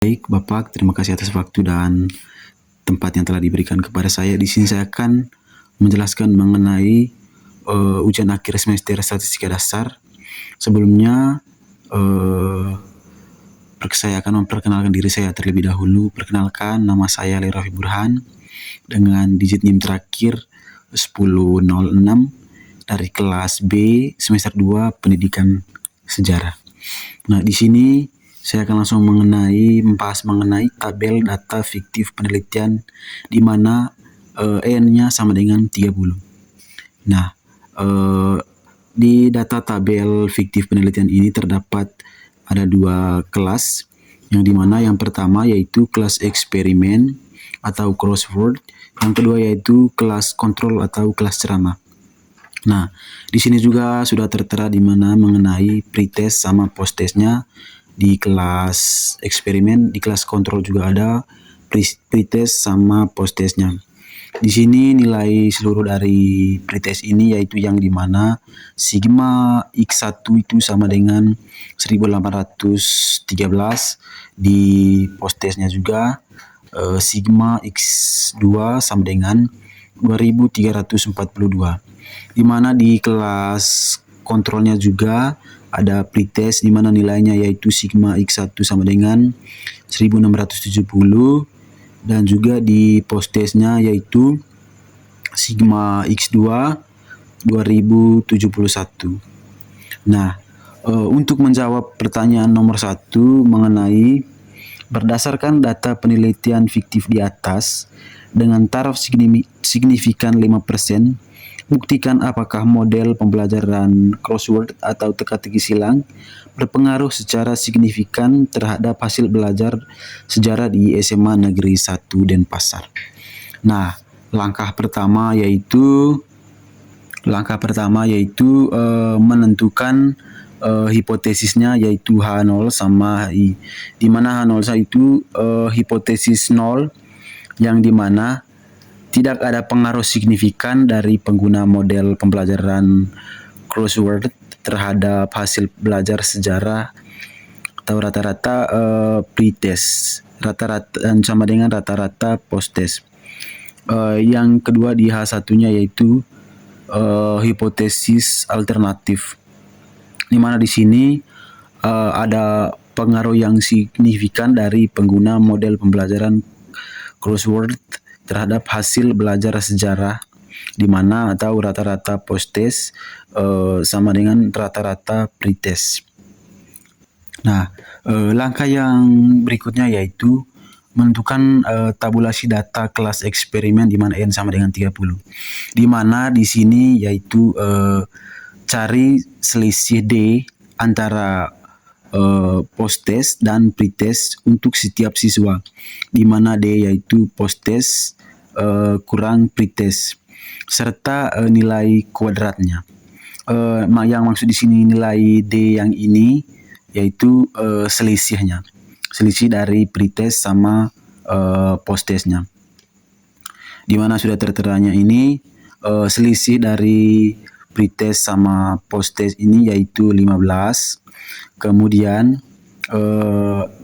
Baik, Bapak, terima kasih atas waktu dan tempat yang telah diberikan kepada saya. Di sini saya akan menjelaskan mengenai ujian akhir semester statistika dasar. Sebelumnya, saya akan memperkenalkan diri saya terlebih dahulu. Perkenalkan, nama saya Lerafi Burhan dengan digit NIM terakhir 1006 dari kelas B semester 2 Pendidikan Sejarah. Nah, di sini saya akan langsung membahas mengenai tabel data fiktif penelitian di mana N-nya sama dengan 30. Nah, di data tabel fiktif penelitian ini terdapat ada dua kelas, yang dimana yang pertama yaitu kelas eksperimen atau crossword, yang kedua yaitu kelas kontrol atau kelas ceramah. Nah, di sini juga sudah tertera di mana mengenai pretest sama posttestnya. Di kelas eksperimen, di kelas kontrol juga ada pretest sama posttestnya. Di sini nilai seluruh dari pretest ini yaitu yang dimana sigma X1 itu sama dengan 1813, di posttestnya juga sigma X2 sama dengan 2342. Di mana di kelas kontrolnya juga ada pretest di mana nilainya yaitu sigma X1 sama dengan 1670, dan juga di posttestnya yaitu sigma X2 2071. Nah, untuk menjawab pertanyaan nomor 1 mengenai berdasarkan data penelitian fiktif di atas dengan taraf signifikan 5%, buktikan apakah model pembelajaran crossword atau teka-teki silang berpengaruh secara signifikan terhadap hasil belajar sejarah di SMA Negeri 1 Denpasar. Nah, langkah pertama yaitu menentukan hipotesisnya yaitu H0 sama I, di mana H0 itu hipotesis 0, yang dimana tidak ada pengaruh signifikan dari pengguna model pembelajaran crossword terhadap hasil belajar sejarah atau rata-rata pretest, rata-rata sama dengan rata-rata posttest. Yang kedua di H1-nya yaitu hipotesis alternatif, di mana di sini ada pengaruh yang signifikan dari pengguna model pembelajaran crossword terhadap hasil belajar sejarah, di mana atau rata-rata posttest sama dengan rata-rata pretest. Nah, langkah yang berikutnya yaitu menentukan tabulasi data kelas eksperimen di mana N sama dengan 30. Di mana di sini yaitu cari selisih D antara posttest dan pretest untuk setiap siswa, di mana D yaitu posttest kurang pretest, serta nilai kuadratnya. Yang maksud di sini nilai D yang ini yaitu selisihnya, selisih dari pretest sama posttestnya, di mana sudah terteranya ini selisih dari pretest sama posttest ini yaitu 15. Kemudian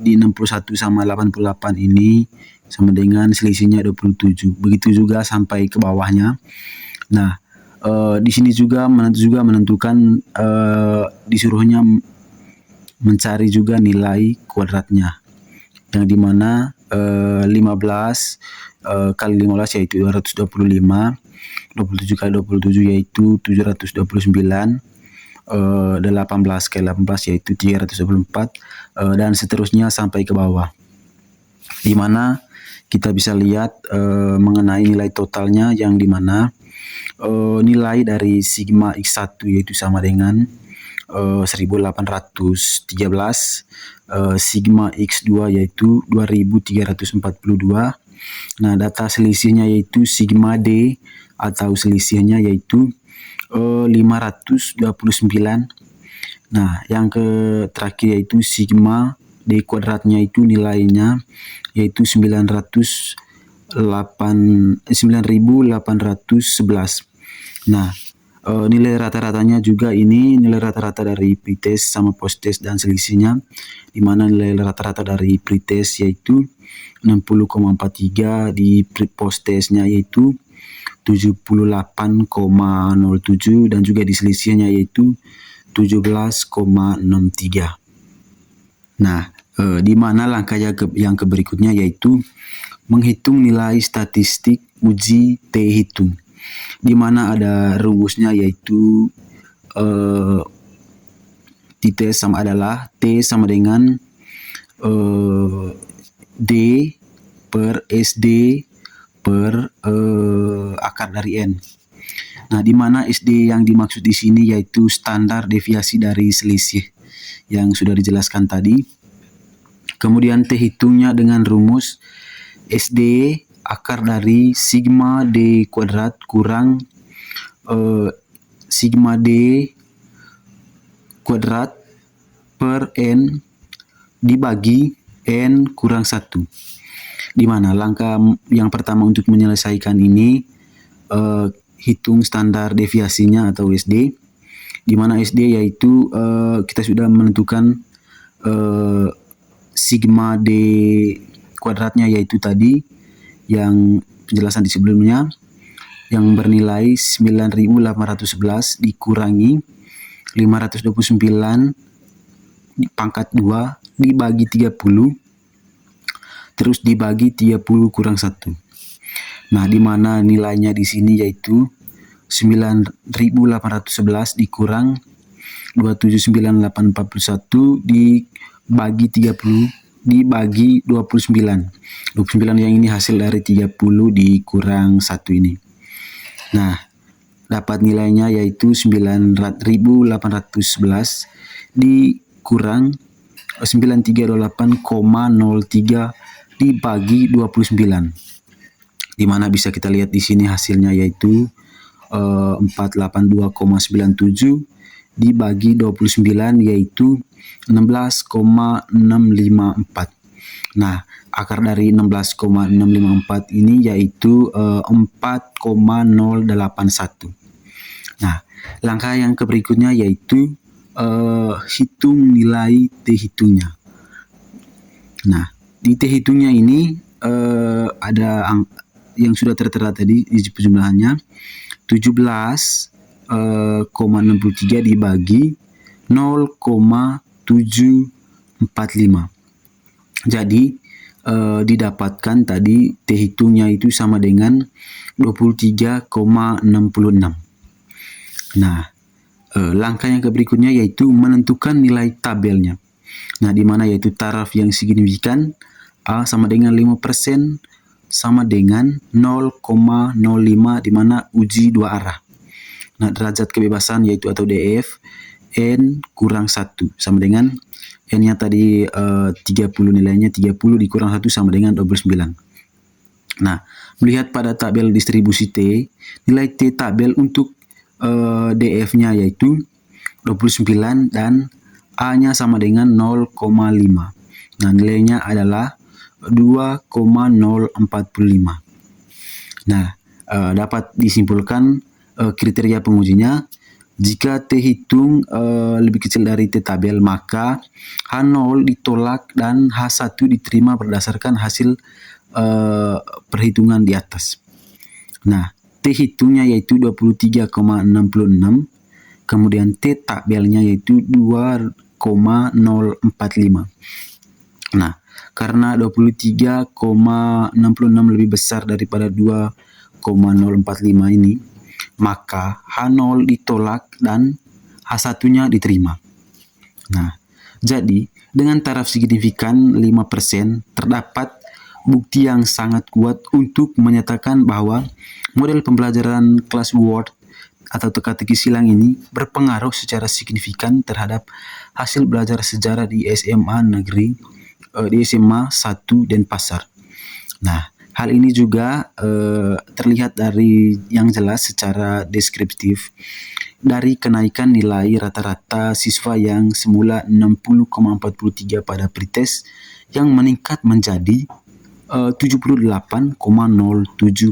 di 61 sama 88 ini sama dengan selisihnya 27. Begitu juga sampai ke bawahnya. Nah, di sini juga menentukan disuruhnya mencari juga nilai kuadratnya, yang dimana 15 kali 15 yaitu 225, 27 kali 27 yaitu 729, 18 kali 18 yaitu 324, dan seterusnya sampai ke bawah, di mana kita bisa lihat mengenai nilai totalnya, yang dimana nilai dari sigma X1 yaitu sama dengan 1813, sigma X2 yaitu 2342. Nah, data selisihnya yaitu sigma D atau selisihnya yaitu 529. Nah, yang terakhir yaitu sigma D kuadratnya itu nilainya yaitu 9.811. Nah, Nilai rata-ratanya juga ini nilai rata-rata dari pretest sama posttest dan selisihnya, di mana nilai rata-rata dari pretest yaitu 60,43, di posttestnya yaitu 78,07 dan juga di selisihnya yaitu 17,63. Nah, di mana langkah yang berikutnya yaitu menghitung nilai statistik uji T-hitung, di mana ada rumusnya yaitu T-test adalah T sama dengan D per SD per akar dari N. Nah, di mana SD yang dimaksud di sini yaitu standar deviasi dari selisih yang sudah dijelaskan tadi. Kemudian T hitungnya dengan rumus SD akar dari sigma D kuadrat kurang sigma D kuadrat per N dibagi N kurang 1. Di mana langkah yang pertama untuk menyelesaikan ini hitung standar deviasinya atau SD, di mana SD yaitu kita sudah menentukan sigma D kuadratnya yaitu tadi yang penjelasan di sebelumnya yang bernilai 9.811 dikurangi 529 pangkat 2 dibagi 30 terus dibagi 30 kurang 1. Nah, di mana nilainya di sini yaitu 9.811 dikurang 279.841 dibagi 30 dibagi 29. 29 yang ini hasil dari 30 dikurang 1 ini. Nah, dapat nilainya yaitu 9.811 dikurang 938,03 dibagi 29. Di mana bisa kita lihat di sini hasilnya yaitu 482,97 dibagi 29 yaitu 16,654. Nah, akar dari 16,654 ini yaitu 4,081. Nah, langkah yang berikutnya yaitu hitung nilai T hitungnya. Nah, di T hitungnya ini ada yang sudah tertera tadi di penjumlahannya 17,63 dibagi 0,745. Jadi didapatkan tadi T hitungnya itu sama dengan 23,66. Nah, langkah yang berikutnya yaitu menentukan nilai tabelnya. Nah, di mana yaitu taraf yang signifikan A sama dengan 5% sama dengan 0,05 di mana uji dua arah. Nah, derajat kebebasan yaitu atau DF N kurang 1 sama dengan N-nya tadi 30, nilainya 30 dikurang 1 sama dengan 29. Nah, melihat pada tabel distribusi T, nilai T tabel untuk DF-nya yaitu 29 dan A-nya sama dengan 0,5. Nah, nilainya adalah 2,045. Nah, dapat disimpulkan kriteria pengujinya. Jika T hitung lebih kecil dari T tabel, maka H0 ditolak dan H1 diterima berdasarkan hasil perhitungan di atas. Nah, T hitungnya yaitu 23,66, kemudian T tabelnya yaitu 2,045. Nah, karena 23,66 lebih besar daripada 2,045 ini, maka H0 ditolak dan H1-nya diterima. Nah, jadi dengan taraf signifikan 5% terdapat bukti yang sangat kuat untuk menyatakan bahwa model pembelajaran kelas Word atau teka-teki silang ini berpengaruh secara signifikan terhadap hasil belajar sejarah di SMA negeri di SMA 1 Denpasar. Nah, hal ini juga terlihat dari yang jelas secara deskriptif dari kenaikan nilai rata-rata siswa yang semula 60,43 pada pretest yang meningkat menjadi 78,07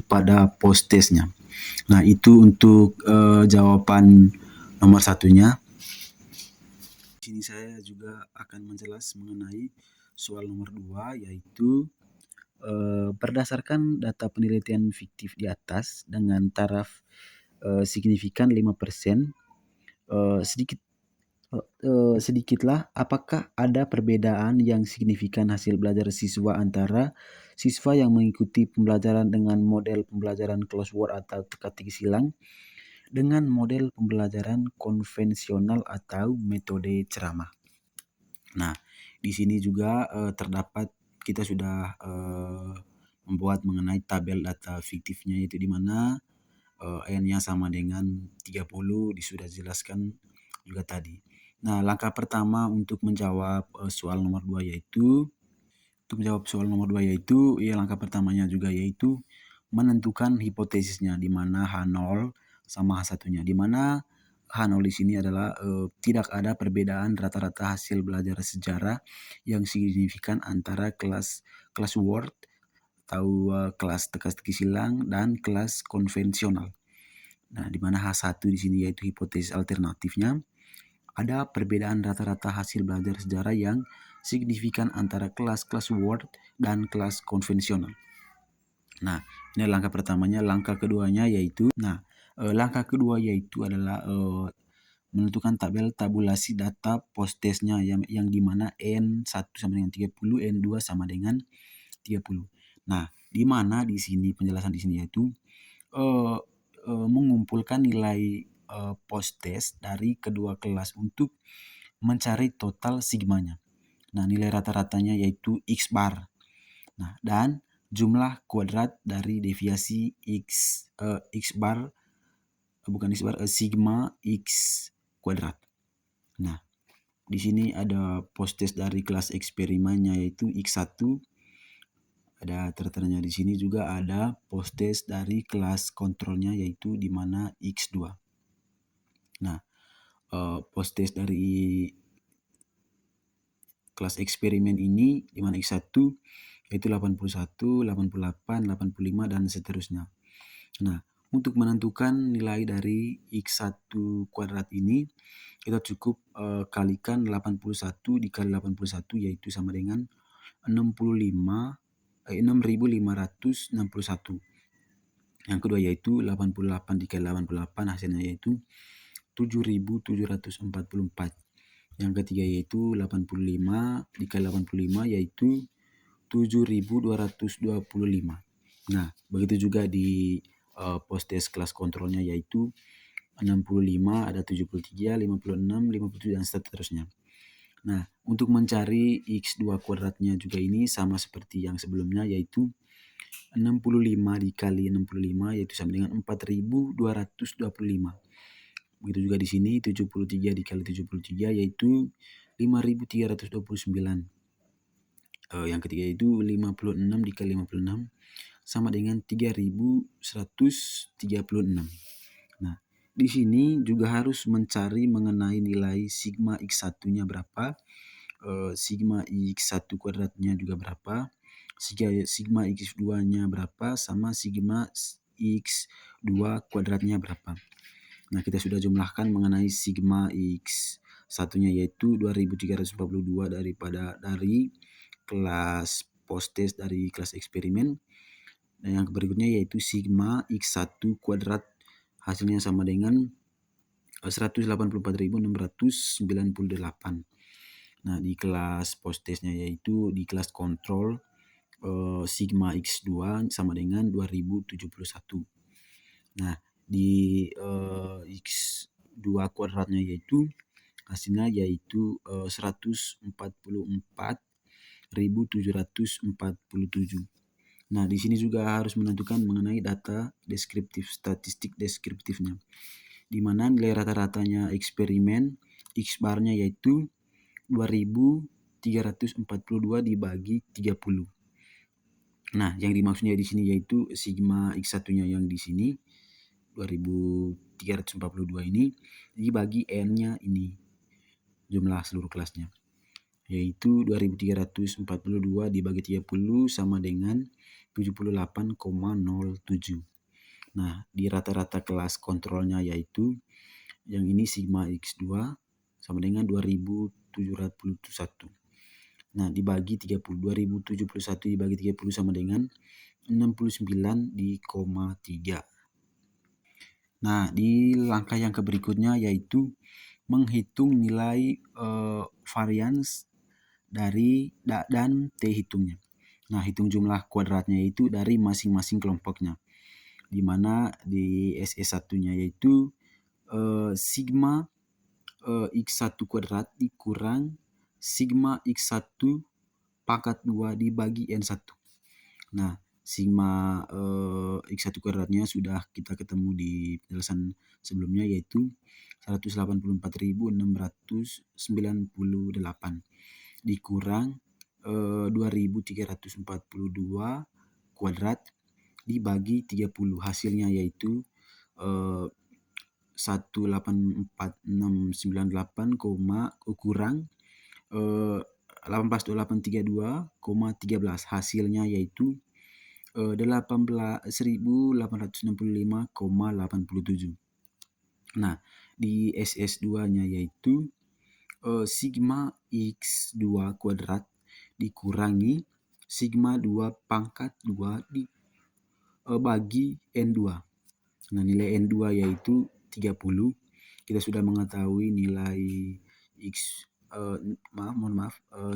pada posttestnya. Nah, itu untuk jawaban nomor satunya. Di sini saya juga akan menjelas mengenai soal nomor 2, yaitu berdasarkan data penelitian fiktif di atas dengan taraf signifikan 5%, sedikitlah apakah ada perbedaan yang signifikan hasil belajar siswa antara siswa yang mengikuti pembelajaran dengan model pembelajaran crossword atau teka-teki silang dengan model pembelajaran konvensional atau metode ceramah. Nah, di sini juga terdapat kita sudah membuat mengenai tabel data fiktifnya, yaitu di mana n-nya sama dengan 30 sudah dijelaskan juga tadi. Nah, langkah pertama untuk menjawab soal nomor 2 yaitu langkah pertamanya juga yaitu menentukan hipotesisnya, di mana H0 sama H1-nya, di mana H0 di sini adalah tidak ada perbedaan rata-rata hasil belajar sejarah yang signifikan antara kelas Word atau kelas teka-teki silang dan kelas konvensional. Nah, di mana H1 di sini yaitu hipotesis alternatifnya, ada perbedaan rata-rata hasil belajar sejarah yang signifikan antara kelas Word dan kelas konvensional. Nah, ini langkah pertamanya. Langkah keduanya yaitu adalah menentukan tabel tabulasi data post-testnya yang di mana N1 sama dengan 30, N2 sama dengan 30. Nah, di mana di sini penjelasan di sini yaitu mengumpulkan nilai post-test dari kedua kelas untuk mencari total sigmanya. Nah, nilai rata-ratanya yaitu X bar. Nah, dan jumlah kuadrat dari deviasi sigma X kuadrat. Nah, di sini ada post-test dari kelas eksperimennya yaitu X1. Ada tanda-tandanya di sini juga ada post-test dari kelas kontrolnya yaitu di mana X2. Nah, post-test dari kelas eksperimen ini di mana X1 yaitu 81, 88, 85 dan seterusnya. Nah, untuk menentukan nilai dari X1 kuadrat ini kita cukup kalikan 81 dikali 81 yaitu sama dengan 6.561. Yang kedua yaitu 88 dikali 88 hasilnya yaitu 7.744. Yang ketiga yaitu 85 dikali 85 yaitu 7.225. Nah, begitu juga di post-test kelas kontrolnya yaitu 65, ada 73, 56, 57 dan seterusnya. Nah, untuk mencari X2 kuadratnya juga ini sama seperti yang sebelumnya yaitu 65 dikali 65 yaitu sama dengan 4.225. Begitu juga di sini 73 dikali 73 yaitu 5.329. Yang ketiga yaitu 56 dikali 56 sama dengan 3.136. Nah, di sini juga harus mencari mengenai nilai sigma X1-nya berapa, sigma X1 kuadratnya juga berapa, sigma X2-nya berapa, sama sigma X2 kuadratnya berapa. Nah, kita sudah jumlahkan mengenai sigma X1-nya yaitu 2.342 dari kelas post-test dari kelas eksperimen. Dan yang berikutnya yaitu sigma X1 kuadrat hasilnya sama dengan 184.698. Nah, di kelas post-testnya yaitu di kelas kontrol sigma X2 sama dengan 2071. Nah, di X2 kuadratnya yaitu hasilnya yaitu 144.747. Nah, di sini juga harus menentukan mengenai data deskriptif, statistik deskriptifnya. Di mana nilai rata-ratanya eksperimen X barnya yaitu 2.342 dibagi 30. Nah, yang dimaksudnya di sini yaitu sigma X1-nya yang di sini 2.342 ini dibagi N-nya ini jumlah seluruh kelasnya yaitu 2.342 dibagi 30 sama dengan 78,07. Nah, di rata-rata kelas kontrolnya yaitu yang ini sigma X2 sama dengan 2771. Nah, dibagi 30. 2071 dibagi 30 sama dengan 69 di koma 3. Nah, di langkah yang berikutnya yaitu menghitung nilai varians dari dan T hitungnya. Nah, hitung jumlah kuadratnya itu dari masing-masing kelompoknya. Di mana di SS1-nya yaitu sigma X1 kuadrat dikurang sigma X1 pangkat 2 dibagi N1. Nah, sigma X1 kuadratnya sudah kita ketemu di penjelasan sebelumnya yaitu 184.698 dikurang 2.342 kuadrat dibagi 30. Hasilnya yaitu 184.698, kurang 18.832,13. Hasilnya yaitu 1.865,87. Nah, di SS2-nya yaitu sigma X2 kuadrat dikurangi sigma 2 pangkat 2 bagi N2. Nah, nilai N2 yaitu 30. Kita sudah mengetahui nilai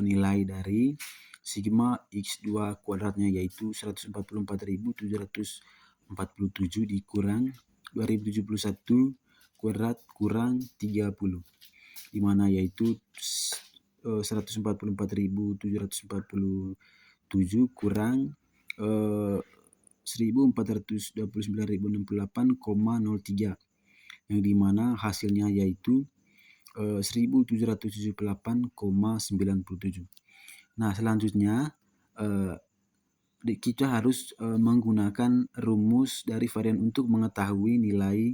nilai dari sigma X2 kuadratnya yaitu 144.747 dikurang 2071 kuadrat kurang 30. Di mana yaitu 144.747 kurang 1.429.068,03, yang dimana hasilnya yaitu 1.778,97. Nah, selanjutnya kita harus menggunakan rumus dari varian untuk mengetahui nilai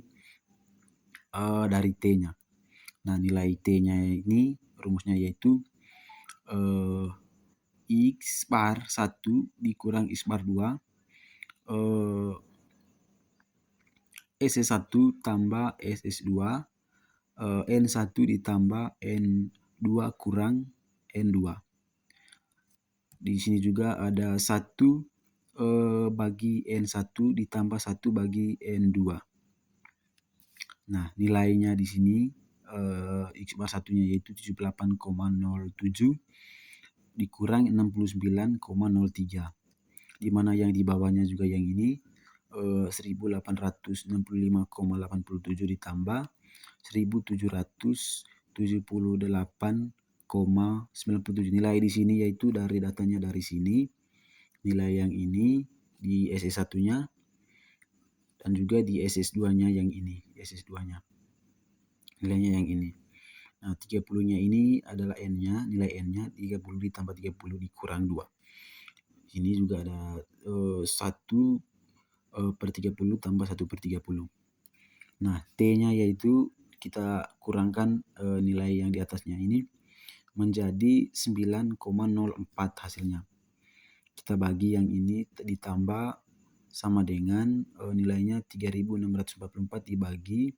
dari T-nya. Nah, nilai T-nya ini rumusnya yaitu X bar 1 dikurang X bar 2 SS1 tambah SS2 N1 ditambah N2 kurang N2. Di sini juga ada 1 bagi N1 ditambah 1 bagi N2. Nah, nilainya di sini X bar 1-nya yaitu 78,07 dikurang 69,03. Di mana yang di bawahnya juga yang ini 1865,87 ditambah 1778,97. Nilai di sini yaitu dari datanya dari sini, nilai yang ini di SS1-nya dan juga di SS2-nya yang ini, SS2-nya. Nilainya yang ini. Nah, 30-nya ini adalah N-nya, nilai N-nya 30 ditambah 30 dikurang 2. Ini juga ada 1/30 tambah 1/30. Nah, T-nya yaitu kita kurangkan nilai yang di atasnya ini menjadi 9,04 hasilnya. Kita bagi yang ini ditambah sama dengan nilainya 3.644 dibagi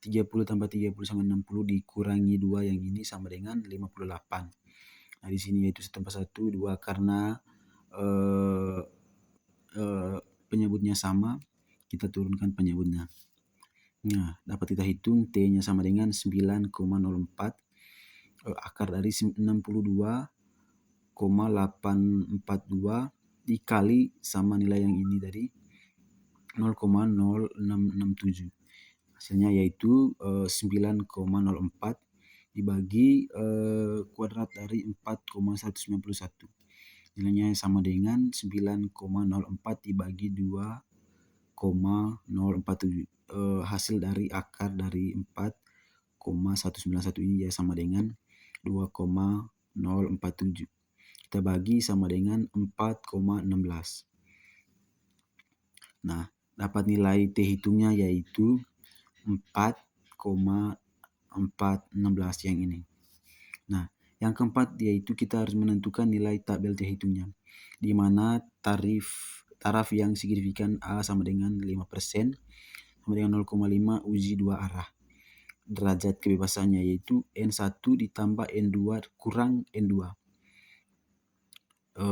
30 tambah 30 sama 60 dikurangi 2 yang ini sama dengan 58. Nah, di sini yaitu 1 tambah 1, 2 karena penyebutnya sama, kita turunkan penyebutnya. Nah, dapat kita hitung T-nya sama dengan 9,04 akar dari 62,842 dikali sama nilai yang ini dari 0,0667. Hasilnya yaitu 9,04 dibagi kuadrat dari 4,191. Nilainya sama dengan 9,04 dibagi 2,047. Hasil dari akar dari 4,191 ini ya sama dengan 2,047. Kita bagi sama dengan 4,16. Nah, dapat nilai T hitungnya yaitu 4,416 yang ini. Nah, yang keempat yaitu kita harus menentukan nilai tabel T hitungnya, di mana tarif taraf yang signifikan A sama dengan 5%, sama dengan 0,5 uji dua arah. Derajat kebebasannya yaitu N1 ditambah N2 kurang N2.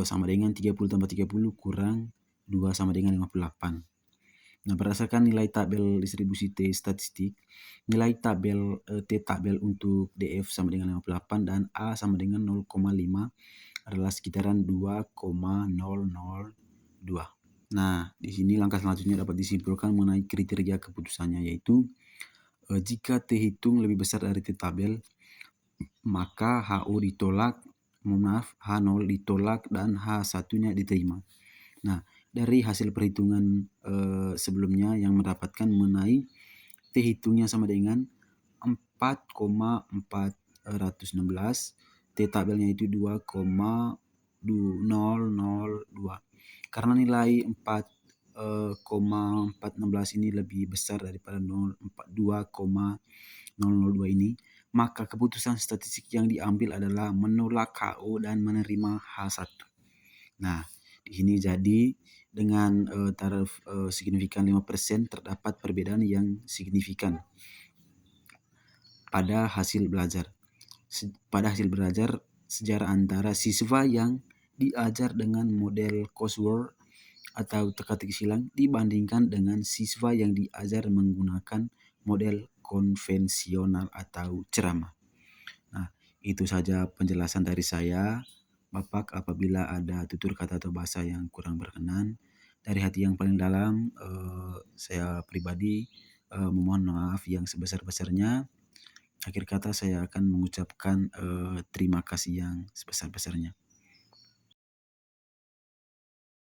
Sama dengan 30 tambah 30 kurang 2 sama dengan 58. Nah, berdasarkan nilai tabel distribusi T statistik, nilai tabel T tabel untuk DF sama dengan 58 dan A sama dengan 0,5 adalah sekitaran 2,002. Nah, di sini langkah selanjutnya dapat disimpulkan mengenai kriteria keputusannya, yaitu jika T hitung lebih besar dari T tabel, maka HO ditolak, H0 ditolak, dan H1-nya diterima. Nah, dari hasil perhitungan sebelumnya yang mendapatkan mengenai T hitungnya sama dengan 4,416, T tabelnya itu 2,002. Karena nilai 4,416 ini lebih besar daripada 2,002 ini, maka keputusan statistik yang diambil adalah menolak HO dan menerima H1. Nah, di sini jadi dengan taraf signifikan 5% terdapat perbedaan yang signifikan pada hasil belajar. Sejarah antara siswa yang diajar dengan model crossword atau teka-teki silang dibandingkan dengan siswa yang diajar menggunakan model konvensional atau ceramah. Nah, itu saja penjelasan dari saya. Bapak, apabila ada tutur kata atau bahasa yang kurang berkenan, dari hati yang paling dalam, saya pribadi memohon maaf yang sebesar-besarnya. Akhir kata saya akan mengucapkan terima kasih yang sebesar-besarnya.